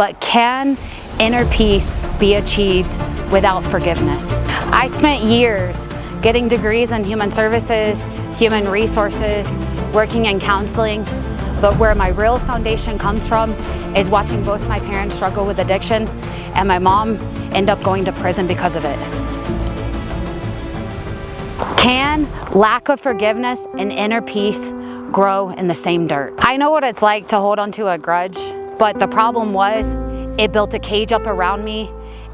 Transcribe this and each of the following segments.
but can inner peace be achieved without forgiveness? I spent years getting degrees in human services, human resources, working in counseling, but where my real foundation comes from is watching both my parents struggle with addiction and my mom end up going to prison because of it. Can lack of forgiveness and inner peace grow in the same dirt? I know what it's like to hold on to a grudge, but the problem was it built a cage up around me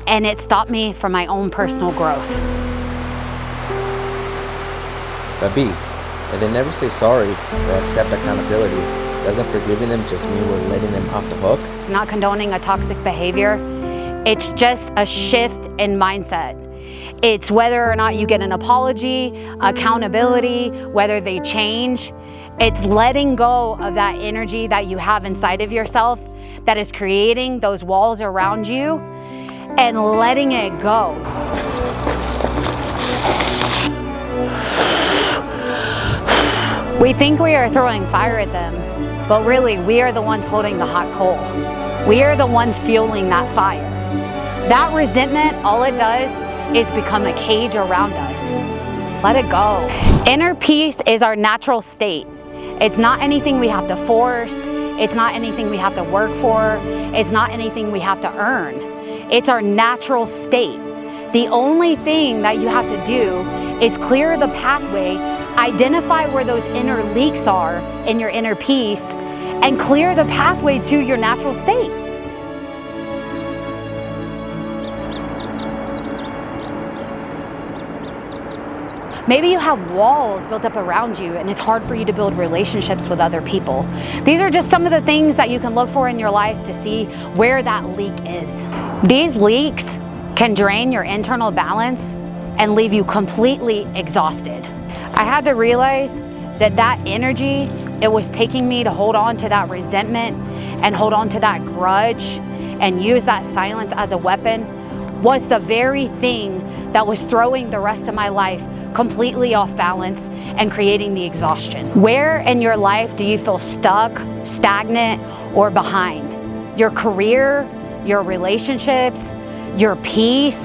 and it stopped me from my own personal growth. But B, if they never say sorry or accept accountability, doesn't forgiving them just mean we're letting them off the hook? It's not condoning a toxic behavior. It's just a shift in mindset. It's whether or not you get an apology, accountability, whether they change. It's letting go of that energy that you have inside of yourself that is creating those walls around you and letting it go. We think we are throwing fire at them, but really we are the ones holding the hot coal. We are the ones fueling that fire. That resentment, all it does is become a cage around us. Let it go. Inner peace is our natural state. It's not anything we have to force. It's not anything we have to work for. It's not anything we have to earn. It's our natural state. The only thing that you have to do is clear the pathway, identify where those inner leaks are in your inner peace, and clear the pathway to your natural state. Maybe you have walls built up around you and it's hard for you to build relationships with other people. These are just some of the things that you can look for in your life to see where that leak is. These leaks can drain your internal balance and leave you completely exhausted. I had to realize that that energy, it was taking me to hold on to that resentment and hold on to that grudge and use that silence as a weapon was the very thing that was throwing the rest of my life completely off balance and creating the exhaustion. Where in your life do you feel stuck, stagnant, or behind? Your career, your relationships, your peace?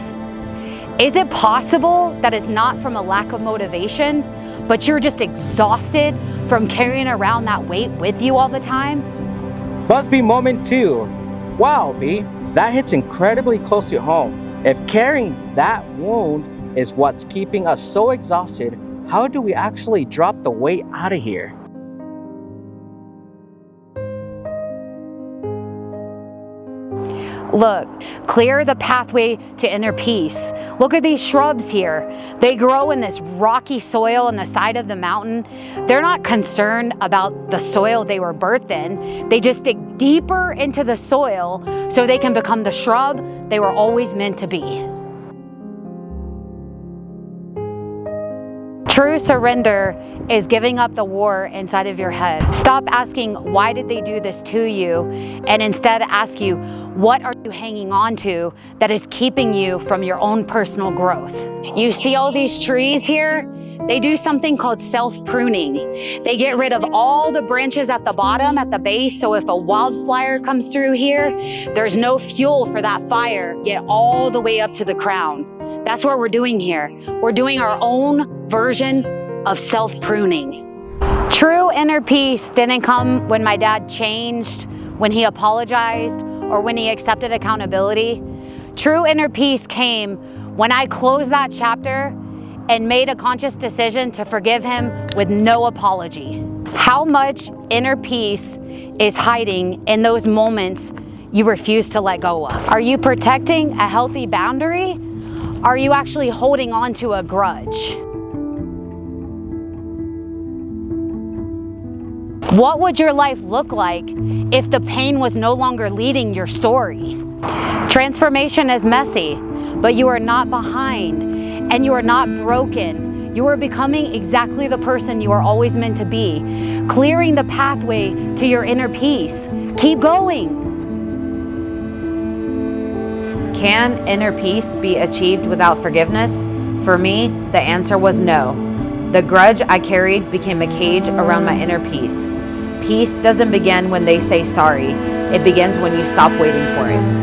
Is it possible that it's not from a lack of motivation, but you're just exhausted from carrying around that weight with you all the time? Busby moment 2. Wow, B, that hits incredibly close to home. If carrying that wound is what's keeping us so exhausted, how do we actually drop the weight out of here? Look, clear the pathway to inner peace. Look at these shrubs here. They grow in this rocky soil on the side of the mountain. They're not concerned about the soil they were birthed in. They just dig deeper into the soil so they can become the shrub they were always meant to be. True surrender is giving up the war inside of your head. Stop asking, why did they do this to you? And instead ask you, what are you hanging on to that is keeping you from your own personal growth? You see all these trees here? They do something called self-pruning. They get rid of all the branches at the bottom, at the base, so if a wildfire comes through here, there's no fuel for that fire, get all the way up to the crown. That's what we're doing here. We're doing our own version of self-pruning. True inner peace didn't come when my dad changed, when he apologized, or when he accepted accountability. True inner peace came when I closed that chapter and made a conscious decision to forgive him with no apology. How much inner peace is hiding in those moments you refuse to let go of? Are you protecting a healthy boundary? Are you actually holding on to a grudge? What would your life look like if the pain was no longer leading your story? Transformation is messy, but you are not behind and you are not broken. You are becoming exactly the person you are always meant to be, clearing the pathway to your inner peace. Keep going. Can inner peace be achieved without forgiveness? For me, the answer was no. The grudge I carried became a cage around my inner peace. Peace doesn't begin when they say sorry. It begins when you stop waiting for it.